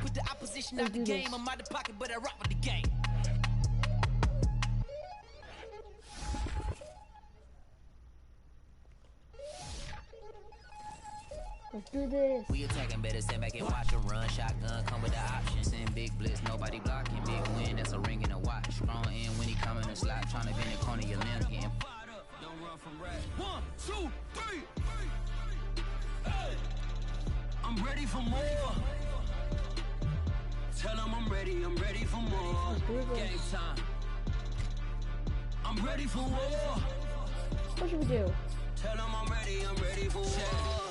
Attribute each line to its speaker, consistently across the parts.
Speaker 1: put the opposition out the game. I'm out the pocket, but I rock with the game.
Speaker 2: Let's do this.
Speaker 1: We attacking, better stand back and watch a run. Shotgun come with the options. In big blitz, nobody blocking. Big win, that's a ring and a watch. Strong in when he come in the slot. Trying to bend the corner, your limb getting fired up. Don't run from red. 1, 2, 3. Hey. I'm ready for more. Tell them I'm ready for more. Game time. I'm ready for war.
Speaker 2: What should we do?
Speaker 1: Tell them I'm ready for war.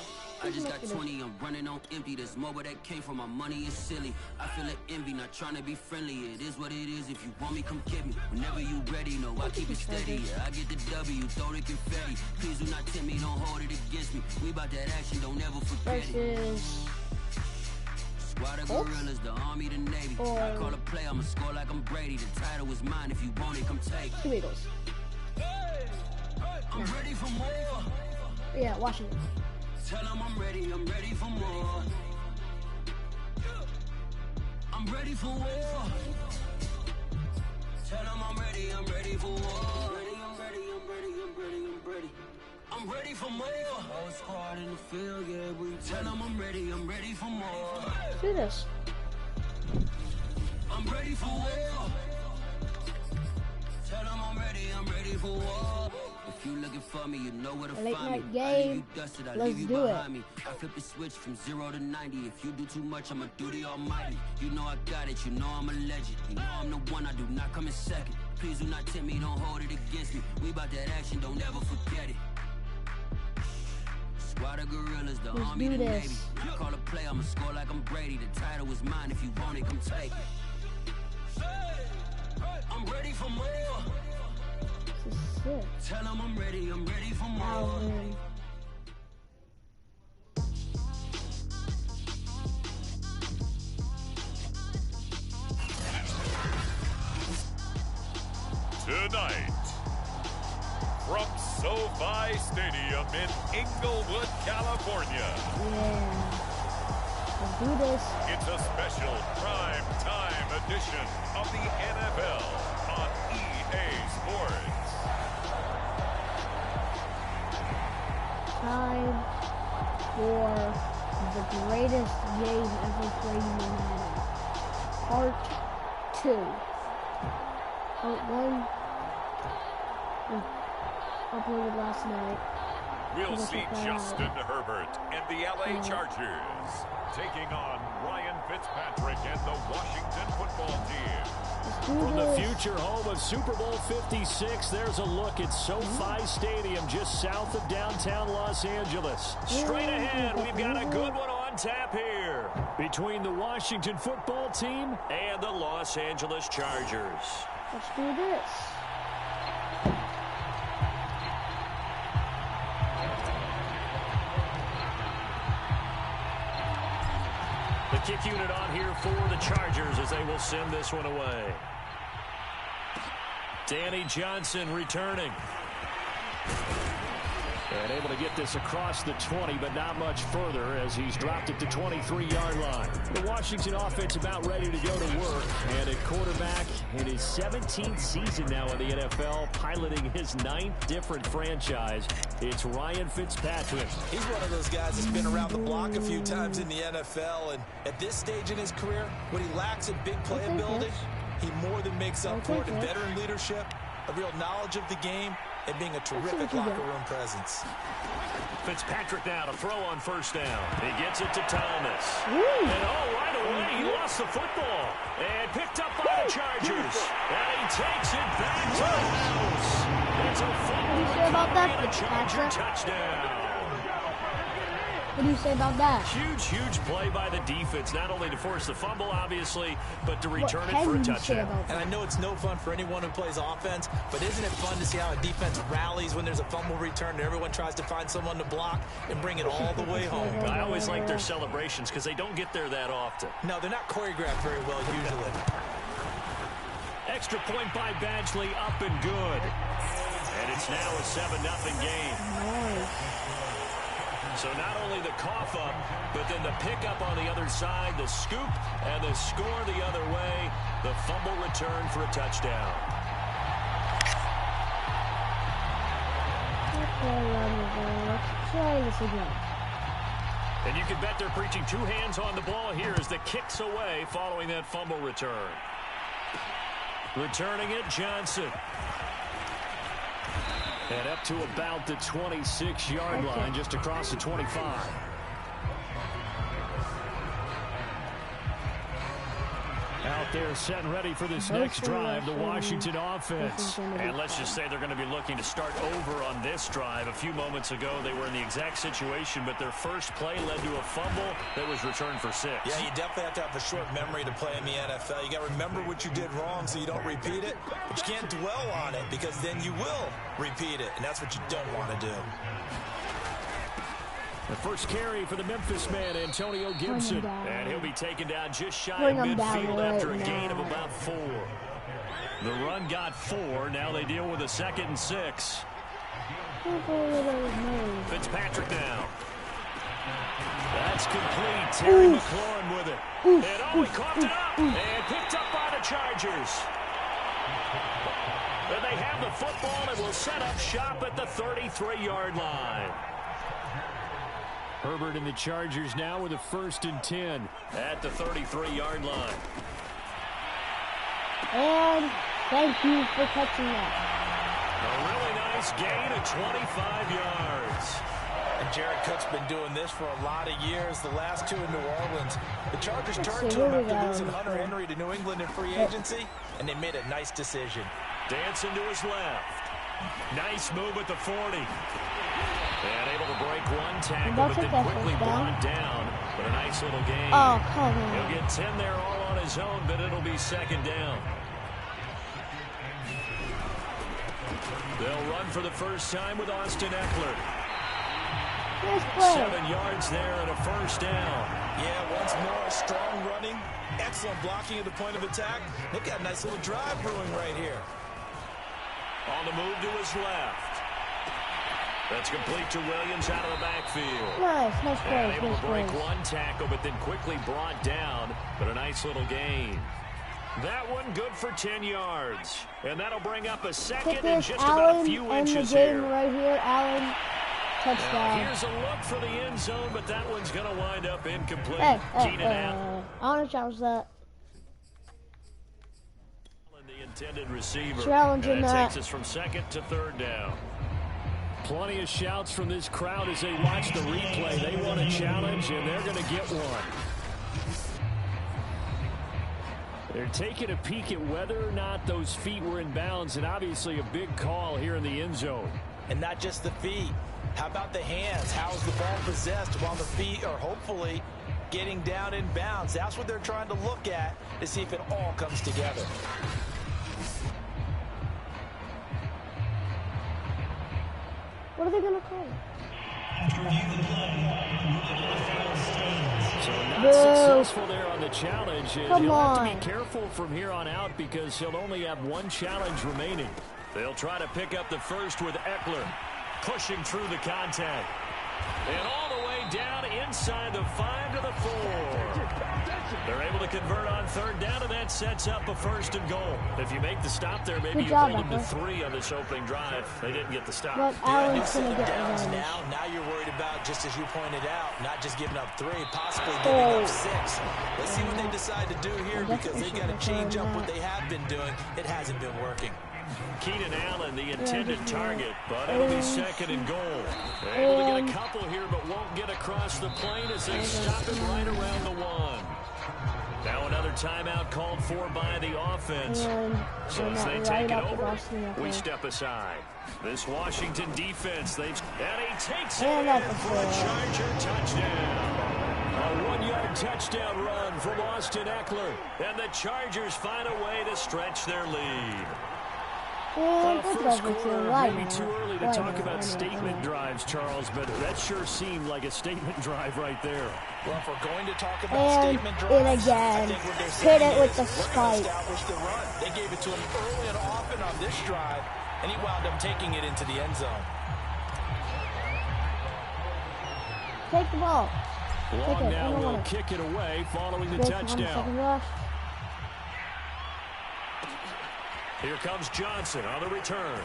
Speaker 1: I just got 20, I'm running on empty. This mobile that came from my money is silly. I feel like envy, not trying to be friendly. It is what it is, if you want me, come get me. Whenever you ready, no, I keep it steady. Yeah, I get the W, throw the confetti. Please do not tempt me, don't hold it against me. We about that action, don't ever forget it. Squad of gorillas, the army, the navy. I call a play, I'ma score like I'm Brady. The title is mine, if you want it, come take it.
Speaker 2: Tomatoes.
Speaker 1: I'm ready for more.
Speaker 2: Yeah, Washington.
Speaker 1: Tell them I'm ready for more. I'm ready for war. Tell them I'm ready for war. I'm ready for more. Whole squad in the field, yeah, we tell them I'm ready for more.
Speaker 2: Let's do this.
Speaker 1: I'm ready for war. Tell them I'm ready for war. If you looking for me, you know where to
Speaker 2: Late
Speaker 1: find
Speaker 2: night
Speaker 1: me.
Speaker 2: game.
Speaker 1: I leave you dusted, I
Speaker 2: Let's
Speaker 1: leave you
Speaker 2: do
Speaker 1: behind me. I flip the switch from 0 to 90. If you do too much, I'ma do the almighty. You know I got it, you know I'm a legend. You know I'm the one, I do not come in second. Please do not tempt me, don't hold it against me. We about that action, don't ever forget it. Squad of gorillas, the army, the navy. I call a play, I'ma score like I'm Brady. The title is mine, if you want it, come take it. I'm ready for more.
Speaker 2: This is sick.
Speaker 1: Tell them I'm ready for more.
Speaker 3: Tonight, from SoFi Stadium in Inglewood, California.
Speaker 2: Yeah. Let's do this.
Speaker 3: It's a special prime time edition of the NFL on EA Sports.
Speaker 2: Time for the greatest game ever played in Madden. Part 2. Part 1 was uploaded last night.
Speaker 3: We'll see Justin Herbert and the LA Chargers taking on Ryan Fitzpatrick and the Washington football team.
Speaker 4: From the future home of Super Bowl 56, there's a look at SoFi Stadium just south of downtown Los Angeles. Straight ahead, we've got a good one on tap here between the Washington football team and the Los Angeles Chargers.
Speaker 2: Let's do this.
Speaker 4: The kick unit on here for the Chargers as they will send this one away. Danny Johnson returning. And able to get this across the 20, but not much further as he's dropped it to 23-yard line. The Washington offense about ready to go to work. And at quarterback in his 17th season now in the NFL, piloting his 9th different franchise, it's Ryan Fitzpatrick.
Speaker 5: He's one of those guys that's been around the block a few times in the NFL. And at this stage in his career, what he lacks in big playability, he more than makes up for it in veteran leadership, a real knowledge of the game, and being a terrific locker room presence.
Speaker 4: Fitzpatrick now to throw on first down. He gets it to Thomas. And right away, he lost the football. And picked up by the Chargers. And he takes it back to the house. It's a fumble recovery and a Charger touchdown.
Speaker 2: What do you say about that?
Speaker 4: Huge play by the defense, not only to force the fumble, obviously, but to return it for a touchdown.
Speaker 5: And I know it's no fun for anyone who plays offense, but isn't it fun to see how a defense rallies when there's a fumble return and everyone tries to find someone to block and bring it all the way home?
Speaker 4: I always like their celebrations because they don't get there that often.
Speaker 5: No, they're not choreographed very well usually.
Speaker 4: Extra point by Badgley, up and good. And it's now a 7-0 game.
Speaker 2: Nice.
Speaker 4: So not only the cough up, but then the pickup on the other side, the scoop, and the score the other way. The fumble return for a touchdown.
Speaker 2: Let's try this again.
Speaker 4: And you can bet they're preaching two hands on the ball here as the kick's away following that fumble return. Returning it, Johnson. And up to about the 26-yard line, just across the 25. Out there set and ready for this next drive, the Washington offense. And let's just say they're going to be looking to start over on this drive. A few moments ago, they were in the exact situation, but their first play led to a fumble that was returned for 6.
Speaker 5: Yeah, you definitely have to have a short memory to play in the NFL. You got to remember what you did wrong so you don't repeat it, but you can't dwell on it because then you will repeat it, and that's what you don't want to do.
Speaker 4: The first carry for the Memphis man, Antonio Gibson. And he'll be taken down just shy of midfield after a gain of about 4. The run got 4. Now they deal with a 2nd and 6. Fitzpatrick now. That's complete. Terry McLaurin with it. And he coughed it up. And picked up by the Chargers. And they have the football and will set up shop at the 33-yard line. Herbert and the Chargers now with a 1st and 10 at the 33-yard line.
Speaker 2: And thank you for catching that.
Speaker 4: A really nice gain of 25 yards.
Speaker 5: And Jared Cook's been doing this for a lot of years. The last 2 in New Orleans. The Chargers turned to him after losing Hunter Henry to New England in free agency, and they made a nice decision.
Speaker 4: Dancing to his left. Nice move at the 40. And able to break one tackle, but then quickly brought down. But a nice little gain.
Speaker 2: Oh, come on.
Speaker 4: He'll get 10 there all on his own, but it'll be 2nd down. They'll run for the first time with Austin Eckler. 7 yards there and a 1st down.
Speaker 5: Yeah, once more, strong running, excellent blocking at the point of attack. They've got a nice little drive brewing right here.
Speaker 4: On the move to his left. That's complete to Williams out of the backfield.
Speaker 2: Nice play.
Speaker 4: And able to break one tackle, but then quickly brought down. But a nice little gain. That one good for 10 yards. And that'll bring up a 2nd and just about a few inches here.
Speaker 2: Right here, Allen. Touchdown.
Speaker 4: Now here's a look for the end zone, but that one's going to wind up incomplete. Keenan Allen.
Speaker 2: I want to challenge that.
Speaker 4: The intended receiver.
Speaker 2: Challenging
Speaker 4: and it
Speaker 2: that.
Speaker 4: takes us from 2nd to 3rd down. Plenty of shouts from this crowd as they watch the replay. They want a challenge, and they're going to get one. They're taking a peek at whether or not those feet were in bounds, and obviously a big call here in the end zone.
Speaker 5: And not just the feet. How about the hands? How is the ball possessed while the feet are hopefully getting down in bounds? That's what they're trying to look at to see if it all comes together.
Speaker 2: What are they going to call?
Speaker 4: So not successful there on the challenge. And he'll have to
Speaker 2: on.
Speaker 4: be careful from here on out because he'll only have one challenge remaining. They'll try to pick up the first with Eckler pushing through the contact. And all the way down inside the 5 to the 4. They're able to convert on 3rd down, and that sets up a 1st and goal. If you make the stop there, maybe you hold them to 3 on this opening drive. They didn't get the stop.
Speaker 2: But Allen's going to get
Speaker 5: downs now you're worried about, just as you pointed out, not just giving up 3, possibly giving up 6. Let's see what they decide to do here because they've got to change up what they have been doing. It hasn't been working.
Speaker 4: Keenan Allen, the intended target, but it'll be 2nd and goal. They're able to get a couple here, but won't get across the plane as they stop it right around the 1. Now another timeout called for by the offense. So as they take it over, we step aside. This Washington defense, and he takes it in for a Charger touchdown. A 1-yard touchdown run from Austin Eckler. And the Chargers find a way to stretch their lead. First quarter, maybe too early to talk about statement drives, Charles, but that sure seemed like a statement drive right there.
Speaker 5: Well, if we're going to talk about statement drives,
Speaker 2: again. Hit it with the spike.
Speaker 5: The run. They gave it to him early and often on this drive, and he wound up taking it into the end zone.
Speaker 2: Take the ball.
Speaker 4: Long now will kick it away following the touchdown. Here comes Johnson on the return.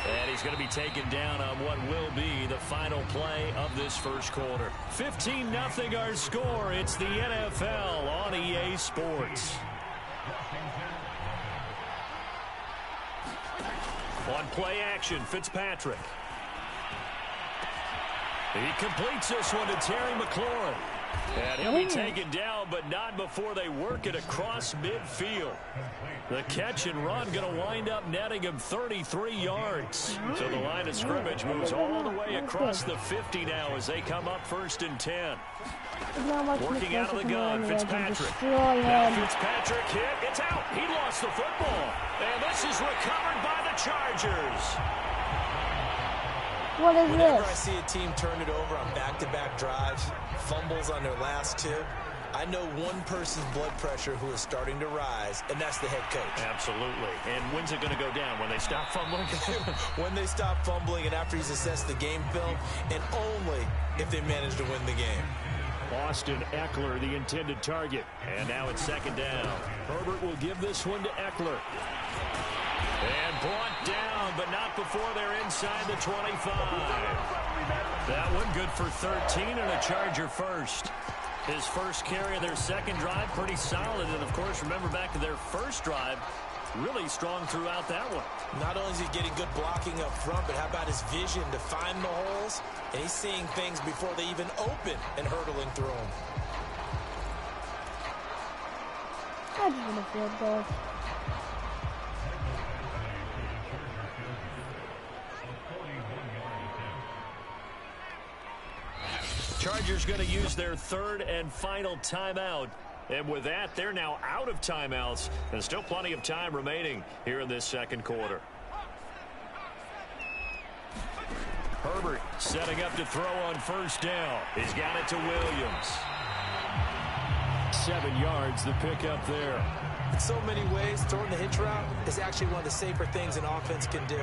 Speaker 4: And he's going to be taken down on what will be the final play of this first quarter. 15-0 our score. It's the NFL on EA Sports. On play action, Fitzpatrick. He completes this one to Terry McLaurin. And he'll be taken down, but not before they work it across midfield. The catch and run going to wind up netting him 33 yards. So the line of scrimmage moves all the way across the 50 now as they come up 1st and 10. Working out of the gun, Fitzpatrick. Now Fitzpatrick hit. It's out. He lost the football. And this is recovered by the Chargers.
Speaker 2: What is
Speaker 5: Whenever
Speaker 2: this?
Speaker 5: I see a team turn it over on back-to-back drives, fumbles on their last two, I know one person's blood pressure who is starting to rise, and that's the head coach.
Speaker 4: Absolutely. And when's it going to go down? When they stop fumbling?
Speaker 5: When they stop fumbling and after he's assessed the game film, and only if they manage to win the game.
Speaker 4: Austin Eckler, the intended target. And now it's 2nd down. Herbert will give this one to Eckler. And brought down, but not before they're inside the 25. That one good for 13 and a Charger first. His first carry of their second drive, pretty solid. And, of course, remember back to their first drive, really strong throughout that one.
Speaker 5: Not only is he getting good blocking up front, but how about his vision to find the holes? And he's seeing things before they even open and hurdling through them.
Speaker 2: I just want to field goal.
Speaker 4: Chargers going to use their 3rd and final timeout. And with that, they're now out of timeouts. And still plenty of time remaining here in this second quarter. Herbert setting up to throw on 1st down. He's got it to Williams. 7 yards, the pickup there.
Speaker 5: In so many ways, throwing the hitch route is actually one of the safer things an offense can do.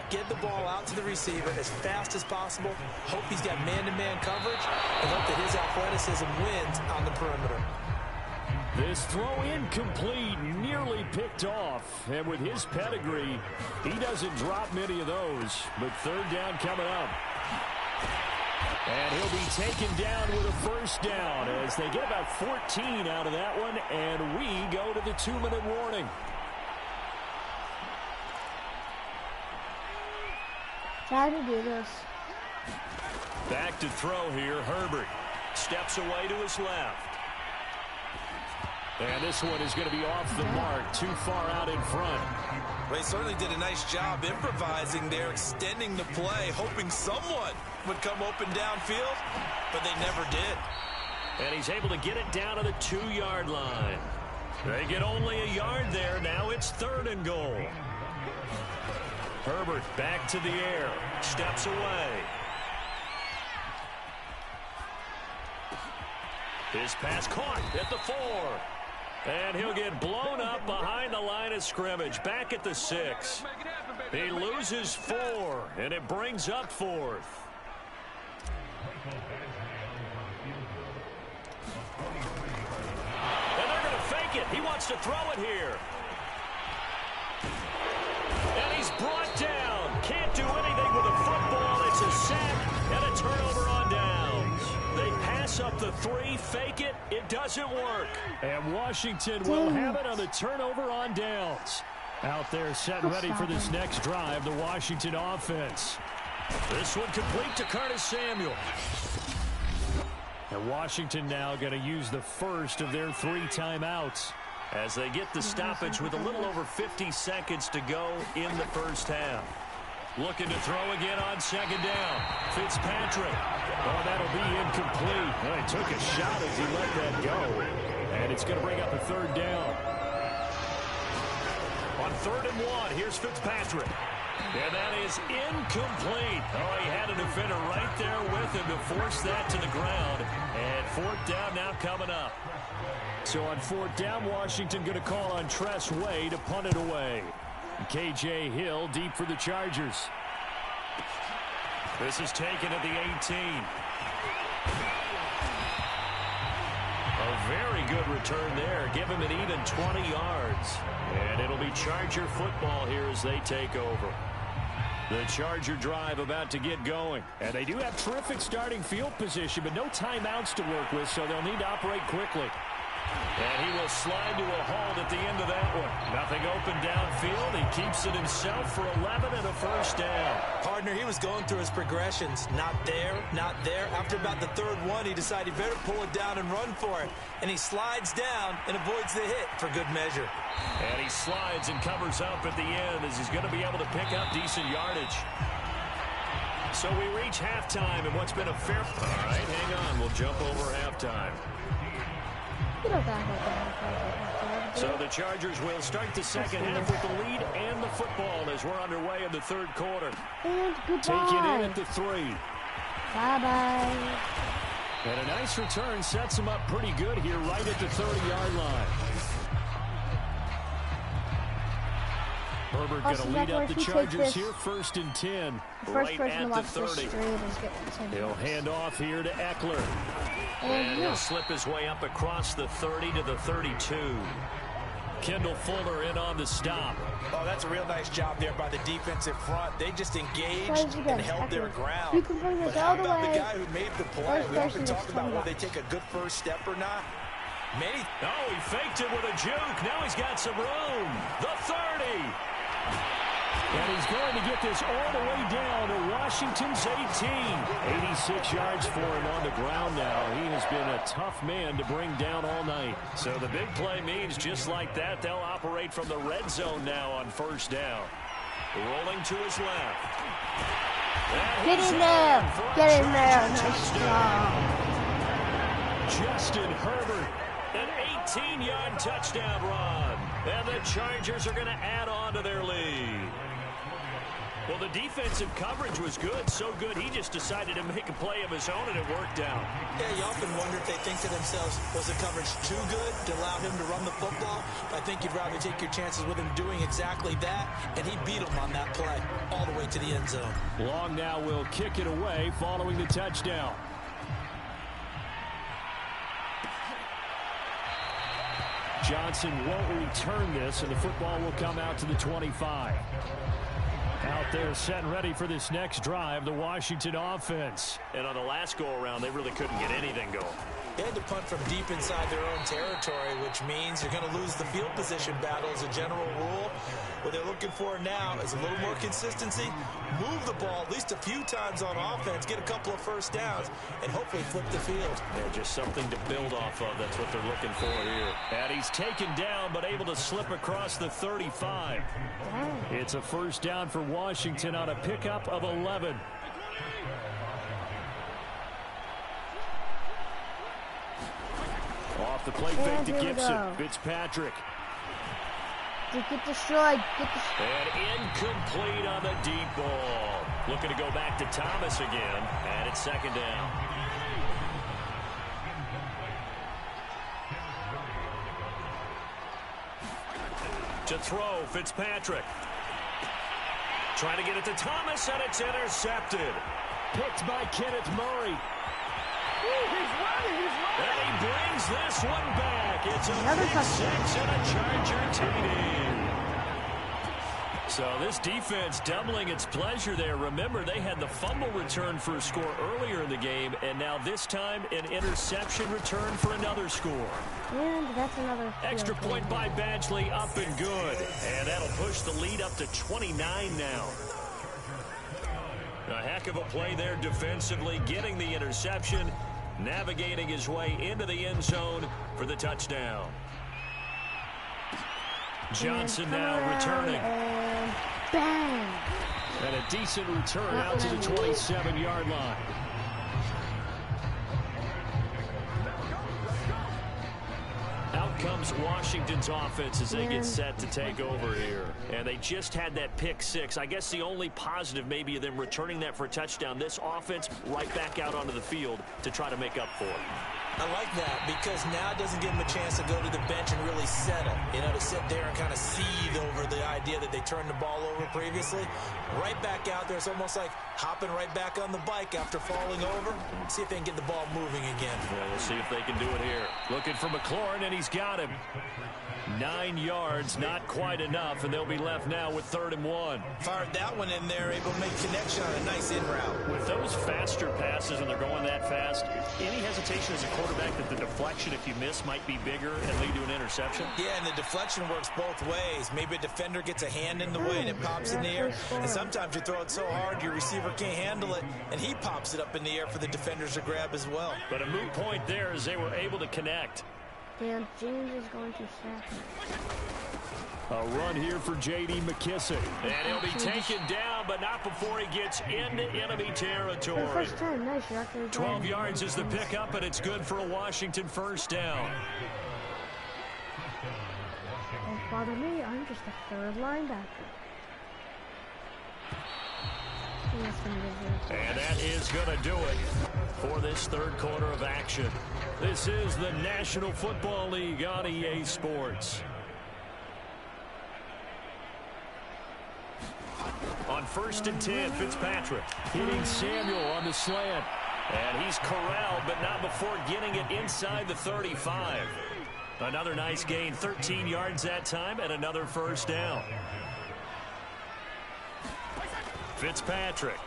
Speaker 5: Get the ball out to the receiver as fast as possible, hope he's got man-to-man coverage, and hope that his athleticism wins on the perimeter.
Speaker 4: This throw incomplete, nearly picked off. And with his pedigree, he doesn't drop many of those. But 3rd down coming up. And he'll be taken down with a 1st down as they get about 14 out of that one. And we go to the 2-minute warning.
Speaker 2: Try to do this.
Speaker 4: Back to throw here, Herbert. Steps away to his left. And this one is going to be off the mark, too far out in front.
Speaker 5: Well, he certainly did a nice job improvising there, extending the play, hoping someone would come open downfield, but they never did.
Speaker 4: And he's able to get it down to the 2-yard line. They get only a yard there. Now it's 3rd and goal. Herbert back to the air. Steps away. His pass caught at the 4. And he'll get blown up behind the line of scrimmage. Back at the 6. He loses 4, and it brings up 4th. And they're going to fake it. He wants to throw it here. And he's brought down. Can't do anything with a football. It's a sack and a turnover on downs. They pass up the 3, fake it. It doesn't work. And Washington will have it on the turnover on downs. Out there set ready for this next drive, the Washington offense. This one complete to Curtis Samuel. And Washington now going to use the first of their 3 timeouts as they get the stoppage with a little over 50 seconds to go in the first half. Looking to throw again on 2nd down. Fitzpatrick. Oh, that'll be incomplete. Well, he took a shot as he let that go. And it's going to bring up a 3rd down. On 3rd and 1, here's Fitzpatrick. And that is incomplete. Oh, he had a defender right there with him to force that to the ground. And 4th down now coming up. So on 4th down, Washington going to call on Tress Way to punt it away. K.J. Hill deep for the Chargers. This is taken at the 18. very good return there. Give him an even 20 yards. And it'll be Charger football here as they take over. The Charger drive about to get going. And they do have terrific starting field position, but no timeouts to work with, so they'll need to operate quickly. And he will slide to a halt at the end of that one. Nothing open downfield. He keeps it himself for 11 and a first down.
Speaker 5: Partner, he was going through his progressions. Not there, not there. After about the third one, he decided he better pull it down and run for it. And he slides down and avoids the hit for good measure.
Speaker 4: And he slides and covers up at the end as he's going to be able to pick up decent yardage. So we reach halftime in what's been a fair... All right, hang on. We'll jump over halftime. So the Chargers will start the second half with the lead and the football as we're underway in the third quarter.
Speaker 2: And goodbye.
Speaker 4: Take it in at the 3.
Speaker 2: Bye-bye.
Speaker 4: And a nice return sets him up pretty good here right at the 30-yard line. Herbert going to lead up the Chargers here, 1st and 10, right at the 30. He'll hand off here to Eckler. And he'll slip his way up across the 30 to the 32. Kendall Fuller in on the stop.
Speaker 5: Oh, that's a real nice job there by the defensive front. They just engaged and held their ground. But how about the guy who made the play? We often talk about whether they take a good first step or not.
Speaker 4: Oh, he faked it with a juke. Now he's got some room. The 30. And he's going to get this all the way down to Washington's 18. 86 yards for him on the ground now. He has been a tough man to bring down all night. So the big play means just like that, they'll operate from the red zone now on first down. Rolling to his left.
Speaker 2: Get in there. Get in there. Nice job.
Speaker 4: Justin Herbert, an 18-yard touchdown run. And the Chargers are going to add on to their lead. Well, the defensive coverage was good, so good he just decided to make a play of his own, and it worked out.
Speaker 5: Yeah, you often wonder if they think to themselves, was the coverage too good to allow him to run the football? I think you'd rather take your chances with him doing exactly that, and he beat him on that play all the way to the end zone.
Speaker 4: Long now will kick it away following the touchdown. Johnson won't return this, and the football will come out to the 25. Out there set and ready for this next drive, the Washington offense. And on the last go-around, they really couldn't get anything going.
Speaker 5: They had to punt from deep inside their own territory, which means you're going to lose the field position battle as a general rule. What they're looking for now is a little more consistency, move the ball at least a few times on offense, get a couple of first downs, and hopefully flip the field.
Speaker 4: Yeah, just something to build off of. That's what they're looking for here. And he's taken down, but able to slip across the 35. It's a first down for Washington on a pickup of 11. Off the play fake to Gibson. Fitzpatrick.
Speaker 2: Get destroyed.
Speaker 4: And incomplete on the deep ball. Looking to go back to Thomas again. And it's second down. To throw, Fitzpatrick. Trying to get it to Thomas, and it's intercepted. Picked by Kenneth Murray. And he brings this one back. It's a big 6 and a Charger TD. So this defense doubling its pleasure there. Remember, they had the fumble return for a score earlier in the game, and now this time an interception return for another score.
Speaker 2: And that's another
Speaker 4: extra point by Badgley, up and good. And that'll push the lead up to 29 now. A heck of a play there defensively, getting the interception, navigating his way into the end zone for the touchdown. Johnson now returning.
Speaker 2: And bang!
Speaker 4: And a decent return out to the 27-yard line. Out comes Washington's offense as they get set to take over here. And they just had that pick six. I guess the only positive maybe of them returning that for a touchdown. This offense right back out onto the field to try to make up for it.
Speaker 5: I like that because now it doesn't give him a chance to go to the bench and really settle. You know, to sit there and kind of seethe over the idea that they turned the ball over previously. Right back out there. It's almost like hopping right back on the bike after falling over. See if they can get the ball moving again.
Speaker 4: Yeah, we'll see if they can do it here. Looking for McLaurin, and he's got him. 9 yards, not quite enough, and they'll be left now with 3rd and 1.
Speaker 5: Fired that one in there, able to make connection on a nice in route.
Speaker 4: With those faster passes and they're going that fast, any hesitation as a quarterback that the deflection, if you miss, might be bigger and lead to an interception?
Speaker 5: Yeah, and the deflection works both ways. Maybe a defender gets a hand in the way and it pops in the air, and sometimes you throw it so hard your receiver can't handle it, and he pops it up in the air for the defenders to grab as well.
Speaker 4: But a moot point there as they were able to connect.
Speaker 2: And James is going to sack him.
Speaker 4: A run here for J.D. McKissick. And he'll be taken down, but not before he gets into enemy territory.
Speaker 2: First time, nice record.
Speaker 4: 12 yards is the pickup, and it's good for a Washington first down.
Speaker 2: Don't bother me, I'm just a 3rd linebacker.
Speaker 4: And that is going to do it for this 3rd quarter of action. This is the National Football League on EA Sports. On 1st and 10, Fitzpatrick hitting Samuel on the slant. And he's corralled, but not before getting it inside the 35. Another nice gain, 13 yards that time, and another first down. Fitzpatrick.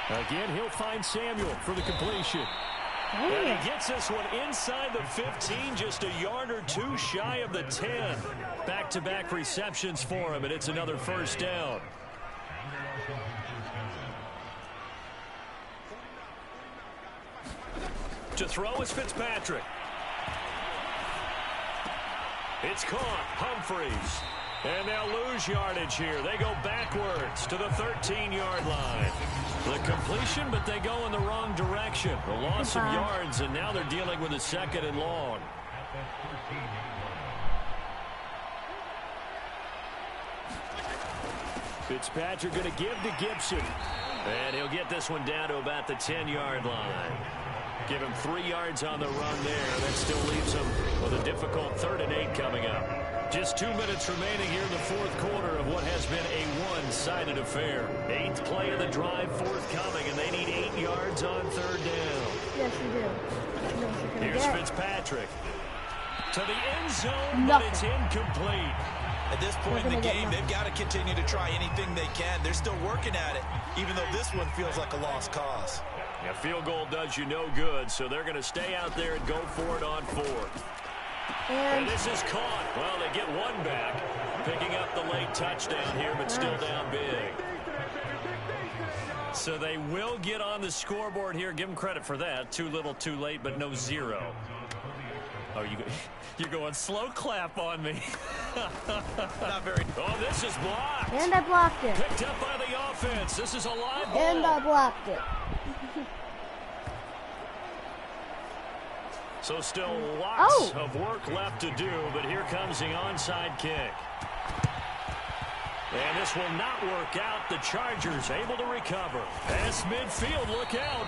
Speaker 4: Again, he'll find Samuel for the completion. And he gets this one inside the 15, just a yard or 2 shy of the 10. Back-to-back receptions for him, and it's another first down. To throw is Fitzpatrick. It's caught. Humphreys. And they'll lose yardage here. They go backwards to the 13-yard line. The completion, but they go in the wrong direction. A loss of yards, and now they're dealing with a 2nd and long. Fitzpatrick going to give to Gibson. And he'll get this one down to about the 10-yard line. Give him 3 yards on the run there. That still leaves him with a difficult 3rd and 8 coming up. Just 2 minutes remaining here in the 4th quarter of what has been a one-sided affair. 8th play of the drive forthcoming, and they need 8 yards on 3rd down.
Speaker 2: Yes, you do.
Speaker 4: Here's Fitzpatrick. To the end zone, but it's incomplete.
Speaker 5: At this point in the game, they've got to continue to try anything they can. They're still working at it, even though this one feels like a lost cause.
Speaker 4: A field goal does you no good, so they're going to stay out there and go for it on 4th. And this is caught. Well, they get one back, picking up the late touchdown here, but still down big. So they will get on the scoreboard here. Give them credit for that. Too little, too late, but no 0. Oh, you're going slow clap on me.
Speaker 5: Not very.
Speaker 4: Oh, this is blocked.
Speaker 2: And I blocked it.
Speaker 4: Picked up by the offense. This is a live ball.
Speaker 2: And I blocked it.
Speaker 4: So still lots of work left to do, but here comes the onside kick. And this will not work out. The Chargers able to recover. Pass midfield, look out.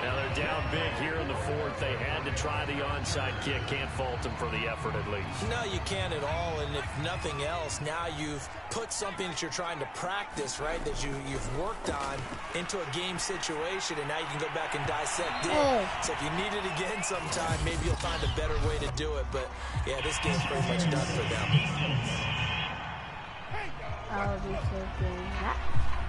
Speaker 4: Now they're down big here in the 4th. They had to try the onside kick. Can't fault them for the effort at least.
Speaker 5: No, you can't at all. And if nothing else, now you've put something that you're trying to practice, right, that you've worked on into a game situation, and now you can go back and dissect it. So if you need it again sometime, maybe you'll find a better way to do it. But, yeah, this game's pretty much done for them.
Speaker 2: I'll be taking that.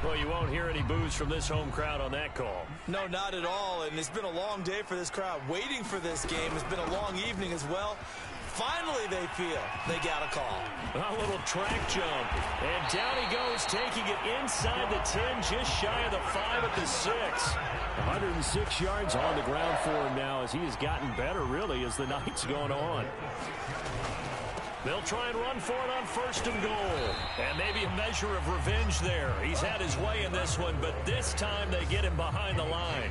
Speaker 4: Well, you won't hear any boos from this home crowd on that call.
Speaker 5: No, not at all. And it's been a long day for this crowd. Waiting for this game. It's been a long evening as well. Finally, they feel they got a call.
Speaker 4: A little track jump. And down he goes, taking it inside the 10, just shy of the 5 at the 6. 106 yards on the ground for him now as he has gotten better, really, as the night's gone on. They'll try and run for it on 1st and goal. And maybe a measure of revenge there. He's had his way in this one, but this time they get him behind the line.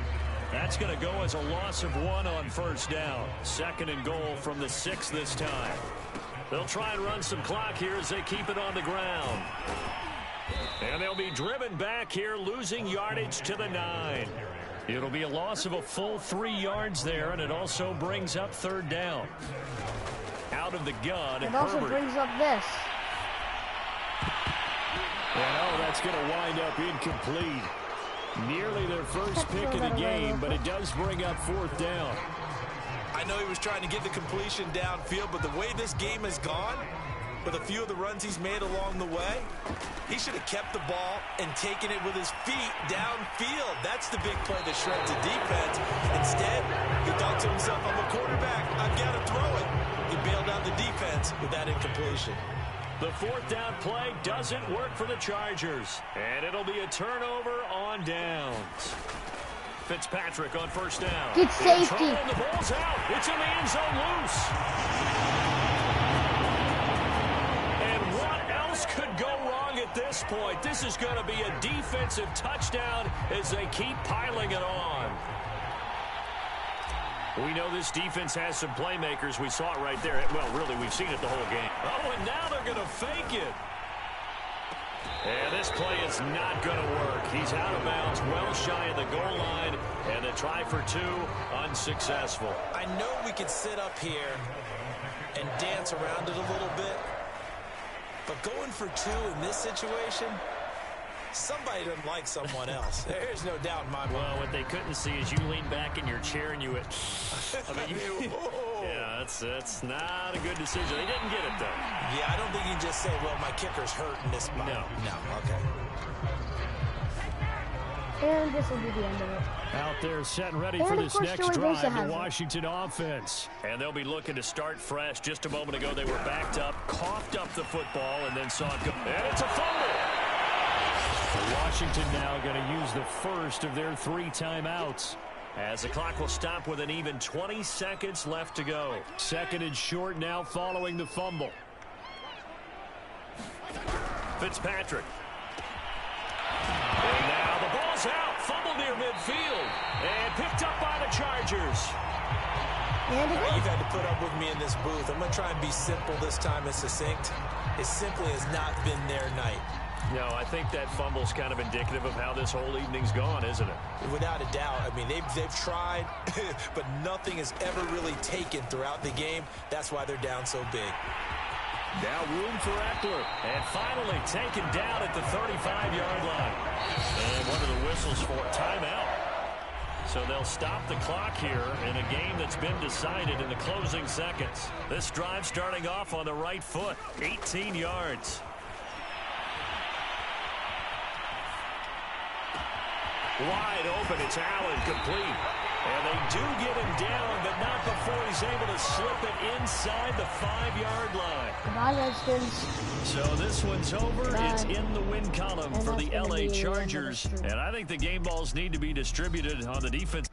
Speaker 4: That's going to go as a loss of 1 on 1st down. 2nd and goal from the 6 this time. They'll try and run some clock here as they keep it on the ground. And they'll be driven back here, losing yardage to the 9. It'll be a loss of a full 3 yards there, and it also brings up 3rd down. Out of the gun,
Speaker 2: it also brings up this.
Speaker 4: And that's going to wind up incomplete. Nearly their first pick of the game, but it does bring up 4th down.
Speaker 5: I know he was trying to get the completion downfield, but the way this game has gone, with a few of the runs he's made along the way, he should have kept the ball and taken it with his feet downfield. That's the big play that shreds the defense. Instead, he thought to himself, I'm a quarterback, I've got to throw it. He bailed out the defense with that incompletion.
Speaker 4: The 4th down play doesn't work for the Chargers, and it'll be a turnover on downs. Fitzpatrick on 1st down.
Speaker 2: Good safety.
Speaker 4: The ball's out. It's in the end zone loose. And what else could go wrong at this point? This is going to be a defensive touchdown as they keep piling it on. We know this defense has some playmakers. We saw it right there. Well, really, we've seen it the whole game. Oh, and now they're going to fake it. And this play is not going to work. He's out of bounds, well shy of the goal line, and the try for 2 unsuccessful.
Speaker 5: I know we could sit up here and dance around it a little bit, but going for 2 in this situation, somebody doesn't like someone else. There's no doubt in my mind.
Speaker 4: Well, what they couldn't see is you leaned back in your chair and you went, I mean, yeah, that's not a good decision. They didn't get it, though.
Speaker 5: Yeah, I don't think you can just say, well, my kicker's hurt in this spot.
Speaker 4: No,
Speaker 5: okay.
Speaker 2: And this will be the end of it.
Speaker 4: Out there set and ready for this next drive, the Washington offense. And they'll be looking to start fresh. Just a moment ago, they were backed up, coughed up the football, and then saw it go. And it's a fumble. Washington now going to use the first of their 3 timeouts, as the clock will stop with an even 20 seconds left to go. 2nd and short now following the fumble. Fitzpatrick. And now the ball's out. Fumble near midfield. And picked up by the Chargers.
Speaker 5: You've had to put up with me in this booth. I'm going to try and be simple this time and succinct. It simply has not been their night.
Speaker 4: No, I think that fumble's kind of indicative of how this whole evening's gone, isn't it?
Speaker 5: Without a doubt. I mean, they've tried, but nothing has ever really taken throughout the game. That's why they're down so big.
Speaker 4: Now room for Eckler. And finally taken down at the 35-yard line. And one of the whistles for a timeout. So they'll stop the clock here in a game that's been decided in the closing seconds. This drive starting off on the right foot, 18 yards. Wide open, it's Allen, complete. And they do get him down, but not before he's able to slip it inside the 5-yard line.
Speaker 2: Goodbye, Redskins.
Speaker 4: So this one's over. Goodbye. It's in the win column for the LA Chargers. And I think the game balls need to be distributed on the defense.